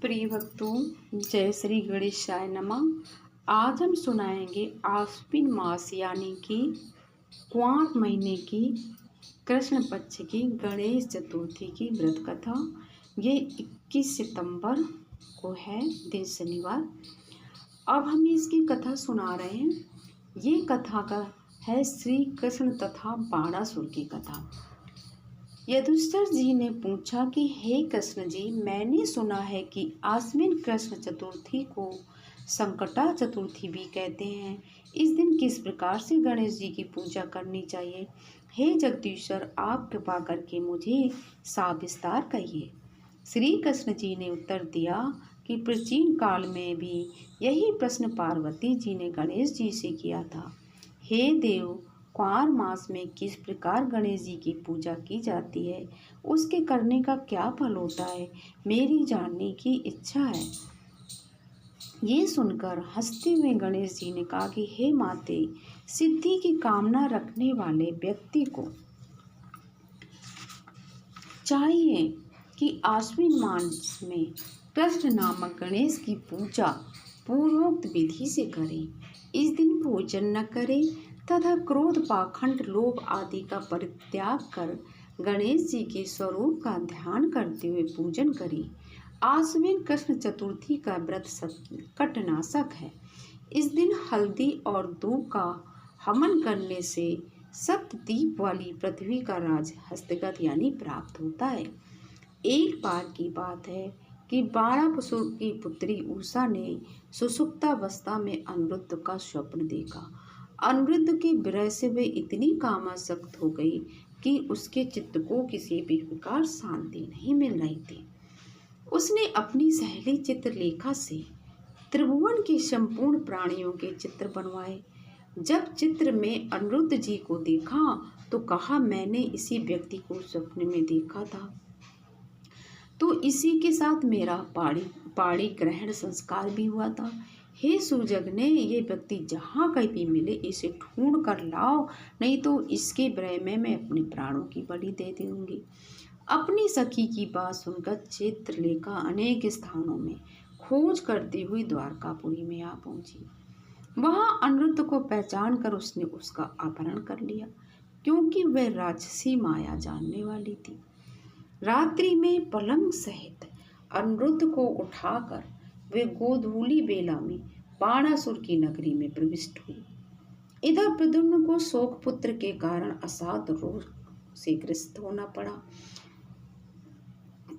प्रिय भक्तों, जय श्री गणेशाय नमः। आज हम सुनाएंगे आश्विन मास यानी कि कुंवर महीने की कृष्ण पक्ष की गणेश चतुर्थी की व्रत कथा। ये 21 सितंबर को है, दिन शनिवार। अब हम इसकी कथा सुना रहे हैं। ये कथा का है श्री कृष्ण तथा बाणासुर की कथा। युधिष्ठिर जी ने पूछा कि हे कृष्ण जी, मैंने सुना है कि आश्विन कृष्ण चतुर्थी को संकटा चतुर्थी भी कहते हैं। इस दिन किस प्रकार से गणेश जी की पूजा करनी चाहिए? हे जगदीश्वर, आप कृपा करके मुझे सविस्तार कहिए। श्री कृष्ण जी ने उत्तर दिया कि प्राचीन काल में भी यही प्रश्न पार्वती जी ने गणेश जी से किया था। हे देव, कुंवर मास में किस प्रकार गणेश जी की पूजा की जाती है, उसके करने का क्या फल होता है, मेरी जानने की इच्छा है। ये सुनकर हंसते हुए गणेश जी ने कहा कि हे माते, सिद्धि की कामना रखने वाले व्यक्ति को चाहिए कि आश्विन मास में कृष्ण नामक गणेश की पूजा पूर्वोक्त विधि से करें। इस दिन भोजन न करें तथा क्रोध, पाखंड, लोभ आदि का परित्याग कर गणेश जी के स्वरूप का ध्यान करते हुए पूजन करें। आश्विन कृष्ण चतुर्थी का व्रत कटनाशक है। इस दिन हल्दी और दूध का हवन करने से सप्तद्वीप वाली पृथ्वी का राज हस्तगत यानी प्राप्त होता है। एक बार की बात है कि बाणासुर की पुत्री उषा ने सुषुप्तावस्था में अनिरुद्ध का स्वप्न देखा। अनिरुद्ध के विरह से वे इतनी कामासक्त हो गई कि उसके चित्त को किसी भी प्रकार शांति नहीं मिल रही थी। उसने अपनी सहेली चित्रलेखा से त्रिभुवन के संपूर्ण प्राणियों के चित्र बनवाए। जब चित्र में अनिरुद्ध जी को देखा तो कहा, मैंने इसी व्यक्ति को स्वप्न में देखा था, तो इसी के साथ मेरा पाणी ग्रहण संस्कार भी हुआ था। हे सुजगने, ये व्यक्ति जहाँ कहीं भी मिले इसे ढूंढ कर लाओ, नहीं तो इसके विरह में मैं अपने प्राणों की बलि दे दूंगी। अपनी सखी की बात सुनकर चित्रलेखा अनेक स्थानों में खोज करती हुई द्वारकापुरी में आ पहुंची। वहां अनिरुद्ध को पहचान कर उसने उसका अपहरण कर लिया, क्योंकि वह राक्षसी माया जानने वाली थी। रात्रि में पलंग सहित अनिरुद्ध को उठाकर वे गोधूली बेला में बाणासुर की नगरी में प्रविष्ट हुई। इधर प्रद्युम्न को शोक पुत्र के कारण असाध्य रोग से ग्रस्त होना पड़ा,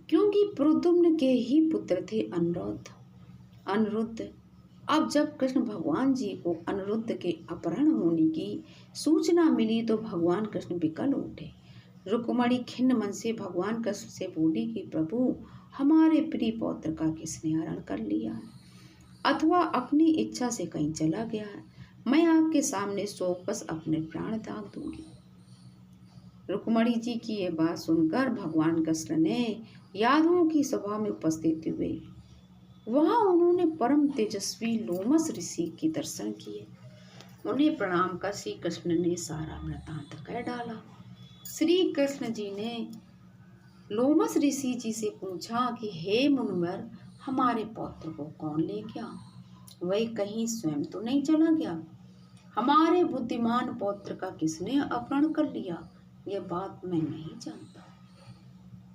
क्योंकि प्रद्युम्न के ही पुत्र थे अनिरुद्ध। अब जब कृष्ण भगवान जी को अनिरुद्ध के अपहरण होने की सूचना मिली तो भगवान कृष्ण विकल उठे। रुक्मिणी खिन्न मन से भगवान कृष्ण से बोली कि प्रभु, हमारे प्रिय पौत्र का किसने हरण कर लिया है अथवा अपनी इच्छा से कहीं चला गया है। मैं आपके सामने शोकवश अपने प्राण त्याग दूंगी। रुक्मिणी जी की यह बात सुनकर भगवान कृष्ण ने यादवों की सभा में उपस्थित हुए। वहां उन्होंने परम तेजस्वी लोमस ऋषि के दर्शन किए। उन्हें प्रणाम कर श्री कृष्ण ने सारा वृत्तांत कह डाला। श्री कृष्ण जी ने लोमस ऋषि जी से पूछा कि हे मुनिवर, हमारे पौत्र को कौन ले गया? वह कहीं स्वयं तो नहीं चला गया? हमारे बुद्धिमान पौत्र का किसने अपहरण कर लिया? यह बात मैं नहीं जानता।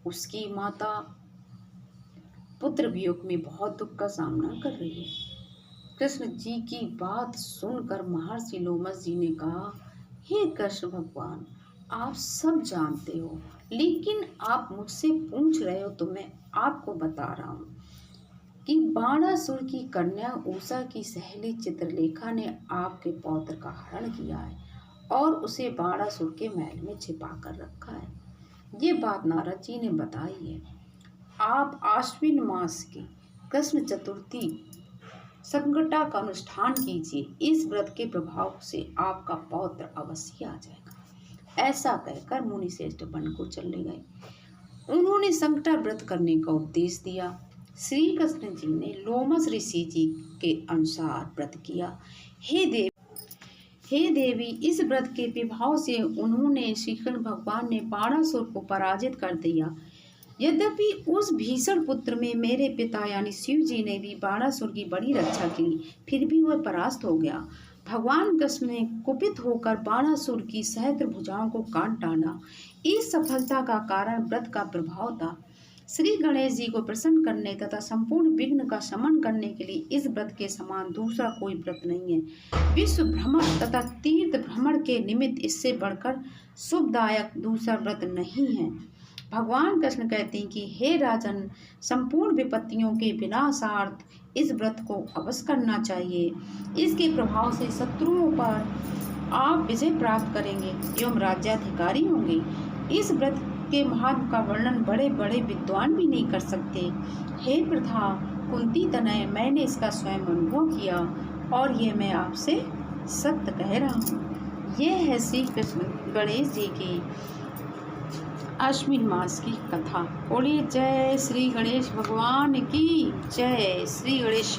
उसकी माता पुत्र वियोग में बहुत दुख का सामना कर रही है। कृष्ण जी की बात सुनकर महर्षि लोमस जी ने कहा, हे कृष्ण भगवान, आप सब जानते हो, लेकिन आप मुझसे पूछ रहे हो तो मैं आपको बता रहा हूँ कि बाणासुर की कन्या उषा की सहेली चित्रलेखा ने आपके पौत्र का हरण किया है और उसे बाणासुर के महल में छिपा कर रखा है। ये बात नारद जी ने बताई है। आप आश्विन मास की कृष्ण चतुर्थी संकटा का अनुष्ठान कीजिए। इस व्रत के प्रभाव से आपका पौत्र अवश्य आ जाएगा। ऐसा कहकर मुनि श्रेष्ठ वन को चले गए। उन्होंने संकटा व्रत करने का उपदेश दिया। श्री कृष्ण जी ने लोमस ऋषि जी के अनुसार व्रत किया। हे देवी, इस व्रत के प्रभाव से उन्होंने श्री कृष्ण भगवान ने बाणासुर को पराजित कर दिया। यद्यपि उस भीषण पुत्र में मेरे पिता यानी शिव जी ने भी बाणासुर की बड़ी रक्षा की, फिर भी वह परास्त हो गया। भगवान कृष्ण ने कुपित होकर बाणासुर की सहस्त्र भुजाओं को काट डाला। इस सफलता का कारण व्रत का प्रभाव था। श्री गणेश जी को प्रसन्न करने तथा संपूर्ण विघ्न का शमन करने के लिए इस व्रत के समान दूसरा कोई व्रत नहीं है। विश्व भ्रमण तथा तीर्थ भ्रमण के निमित्त इससे बढ़कर शुभदायक दूसरा व्रत नहीं है। भगवान कृष्ण कहते हैं कि हे राजन, संपूर्ण विपत्तियों के विनाशार्थ इस व्रत को अवश्य करना चाहिए। इसके प्रभाव से शत्रुओं पर आप विजय प्राप्त करेंगे एवं राज्याधिकारी होंगे। इस व्रत के महत्व का वर्णन बड़े बड़े विद्वान भी नहीं कर सकते। हे प्रथा कुंती तनय, मैंने इसका स्वयं अनुभव किया और ये मैं आपसे सत्य कह रहा हूँ। यह है श्री कृष्ण गणेश जी की अश्विन मास की कथा। बोलिए जय श्री गणेश भगवान की जय। श्री गणेश।